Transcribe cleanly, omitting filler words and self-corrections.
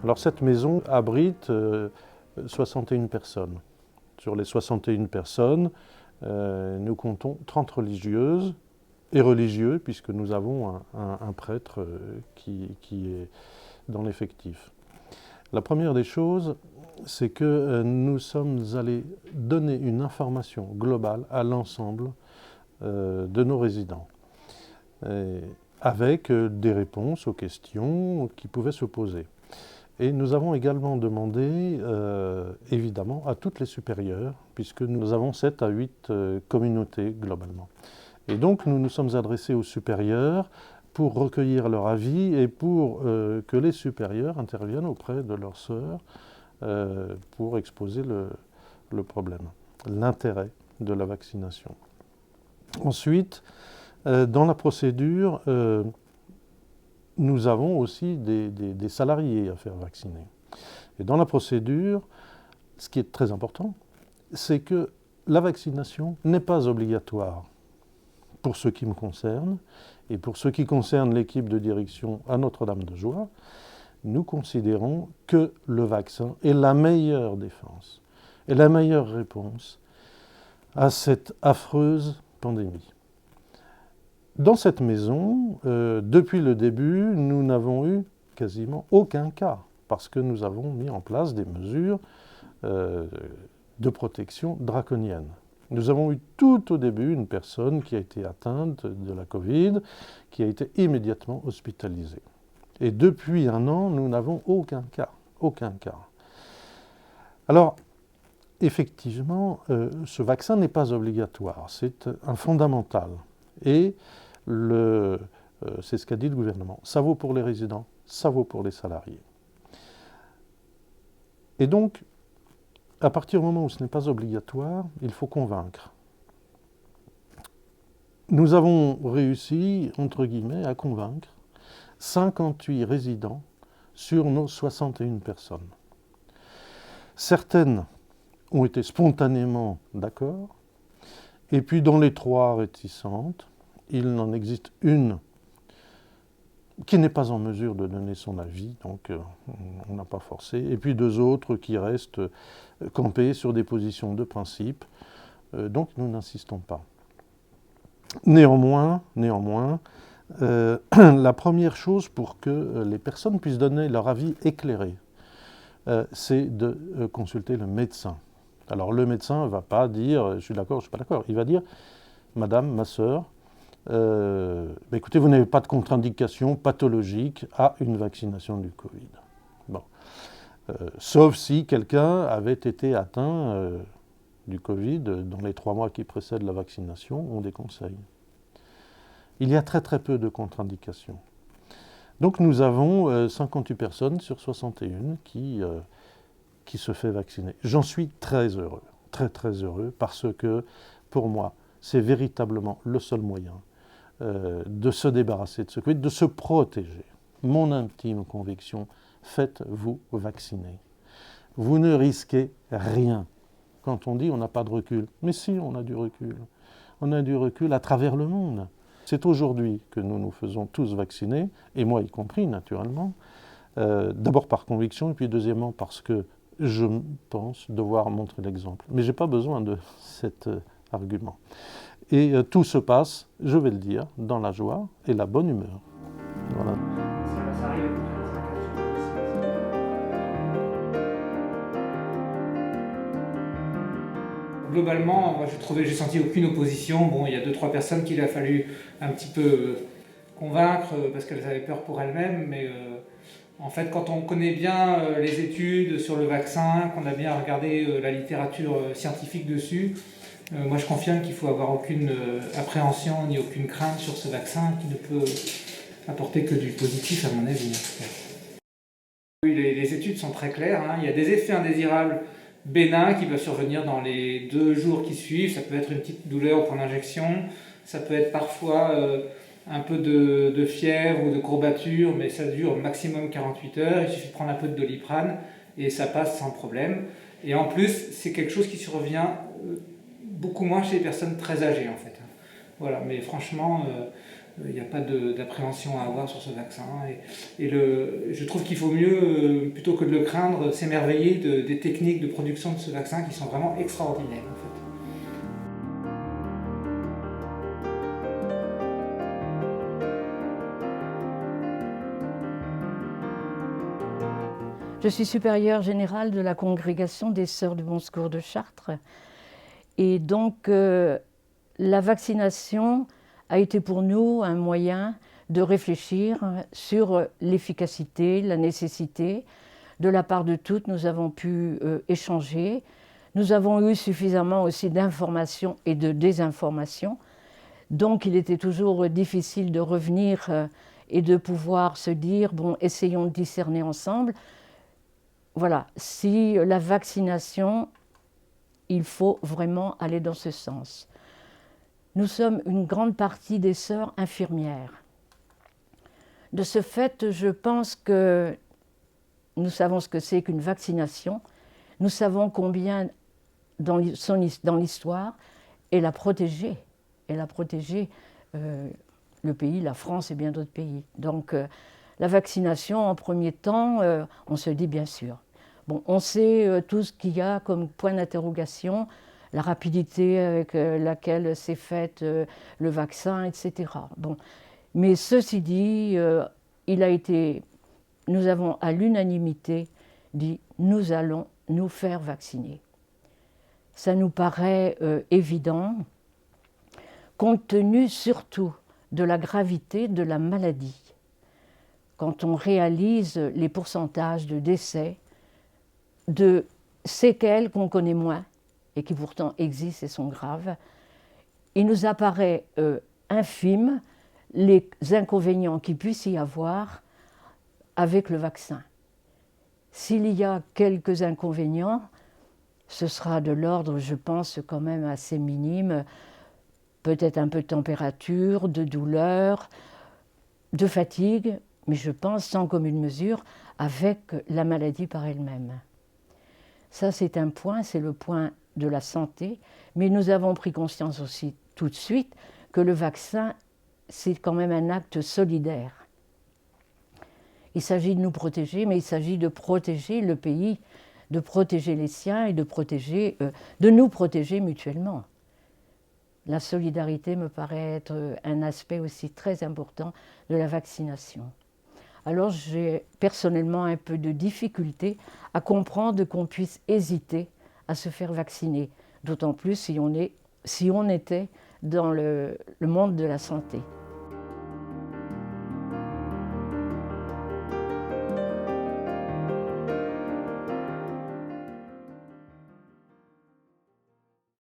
Alors cette maison abrite 61 personnes. Sur les 61 personnes, nous comptons 30 religieuses et religieux, puisque nous avons un prêtre qui est dans l'effectif. La première des choses, c'est que nous sommes allés donner une information globale à l'ensemble de nos résidents, avec des réponses aux questions qui pouvaient se poser. Et nous avons également demandé, évidemment, à toutes les supérieures, puisque nous avons 7 à 8 communautés globalement. Et donc nous nous sommes adressés aux supérieurs pour recueillir leur avis et pour que les supérieurs interviennent auprès de leurs sœurs pour exposer le problème, l'intérêt de la vaccination. Ensuite, dans la procédure, nous avons aussi des salariés à faire vacciner. Et dans la procédure, ce qui est très important, c'est que la vaccination n'est pas obligatoire pour ce qui me concerne et pour ce qui concerne l'équipe de direction à Notre-Dame-de-Joie. Nous considérons que le vaccin est la meilleure défense et la meilleure réponse à cette affreuse pandémie. Dans cette maison, depuis le début, nous n'avons eu quasiment aucun cas, parce que nous avons mis en place des mesures de protection draconiennes. Nous avons eu tout au début une personne qui a été atteinte de la Covid, qui a été immédiatement hospitalisée. Et depuis un an, nous n'avons aucun cas, aucun cas. Alors, effectivement, ce vaccin n'est pas obligatoire, c'est un fondamental. Et c'est ce qu'a dit le gouvernement. Ça vaut pour les résidents, ça vaut pour les salariés. Et donc, à partir du moment où ce n'est pas obligatoire, il faut convaincre. Nous avons réussi, entre guillemets, à convaincre 58 résidents sur nos 61 personnes. Certaines ont été spontanément d'accord, et puis dans les 3 réticentes, il n'en existe une qui n'est pas en mesure de donner son avis, donc on n'a pas forcé, et puis 2 autres qui restent campés sur des positions de principe, donc nous n'insistons pas. Néanmoins, la première chose pour que les personnes puissent donner leur avis éclairé, c'est de consulter le médecin. Alors le médecin ne va pas dire « je suis d'accord, je ne suis pas d'accord », il va dire « madame, ma sœur, écoutez, vous n'avez pas de contre-indication pathologique à une vaccination du Covid. » Bon. Sauf si quelqu'un avait été atteint du Covid dans les 3 mois qui précèdent la vaccination, on déconseille. Il y a très très peu de contre-indications. Donc nous avons 58 personnes sur 61 qui se fait vacciner. J'en suis très heureux, très très heureux, parce que pour moi, c'est véritablement le seul moyen de se débarrasser de ce Covid, de se protéger. Mon intime conviction, faites-vous vacciner. Vous ne risquez rien. Quand on dit on n'a pas de recul, mais si, on a du recul. On a du recul à travers le monde. C'est aujourd'hui que nous nous faisons tous vacciner, et moi y compris naturellement, d'abord par conviction, et puis deuxièmement parce que je pense devoir montrer l'exemple. Mais je n'ai pas besoin de cet argument. Et tout se passe, je vais le dire, dans la joie et la bonne humeur. Voilà. Globalement, moi j'ai senti aucune opposition. Bon, il y a 2-3 personnes qu'il a fallu un petit peu convaincre parce qu'elles avaient peur pour elles-mêmes, mais en fait, quand on connaît bien les études sur le vaccin, qu'on a bien regardé la littérature scientifique dessus, moi je confirme qu'il ne faut avoir aucune appréhension ni aucune crainte sur ce vaccin qui ne peut apporter que du positif à mon avis. Oui, les études sont très claires, hein. Il y a des effets indésirables bénins qui peuvent survenir dans les 2 jours qui suivent. Ça peut être une petite douleur pour l'injection, ça peut être parfois un peu de fièvre ou de courbature, mais ça dure au maximum 48 heures. Il suffit de prendre un peu de Doliprane et ça passe sans problème. Et en plus, c'est quelque chose qui survient beaucoup moins chez les personnes très âgées en fait. Voilà, mais franchement, Il n'y a pas d'appréhension à avoir sur ce vaccin. Je trouve qu'il faut mieux, plutôt que de le craindre, s'émerveiller des techniques de production de ce vaccin qui sont vraiment extraordinaires en fait. Je suis supérieure générale de la congrégation des Sœurs du Bon Secours de Chartres. Et donc, la vaccination a été pour nous un moyen de réfléchir sur l'efficacité, la nécessité. De la part de toutes, nous avons pu échanger. Nous avons eu suffisamment aussi d'informations et de désinformations. Donc, il était toujours difficile de revenir et de pouvoir se dire, bon, essayons de discerner ensemble. Voilà, si la vaccination, il faut vraiment aller dans ce sens. Nous sommes une grande partie des sœurs infirmières. De ce fait, je pense que nous savons ce que c'est qu'une vaccination. Nous savons combien, dans l'histoire, elle a protégé le pays, la France et bien d'autres pays. Donc, la vaccination, en premier temps, on se dit bien sûr. Bon, on sait tout ce qu'il y a comme point d'interrogation, la rapidité avec laquelle s'est fait le vaccin, etc. Bon. Mais ceci dit, nous avons à l'unanimité dit nous allons nous faire vacciner. Ça nous paraît évident, compte tenu surtout de la gravité de la maladie. Quand on réalise les pourcentages de décès, de séquelles qu'on connaît moins et qui pourtant existent et sont graves, il nous apparaît infime les inconvénients qu'il puisse y avoir avec le vaccin. S'il y a quelques inconvénients, ce sera de l'ordre, je pense, quand même assez minime, peut-être un peu de température, de douleur, de fatigue, mais je pense sans commune mesure avec la maladie par elle-même. Ça, c'est un point, c'est le point de la santé, mais nous avons pris conscience aussi tout de suite que le vaccin, c'est quand même un acte solidaire. Il s'agit de nous protéger, mais il s'agit de protéger le pays, de protéger les siens et de nous protéger mutuellement. La solidarité me paraît être un aspect aussi très important de la vaccination. Alors j'ai personnellement un peu de difficulté à comprendre qu'on puisse hésiter à se faire vacciner, d'autant plus si on était dans le monde de la santé.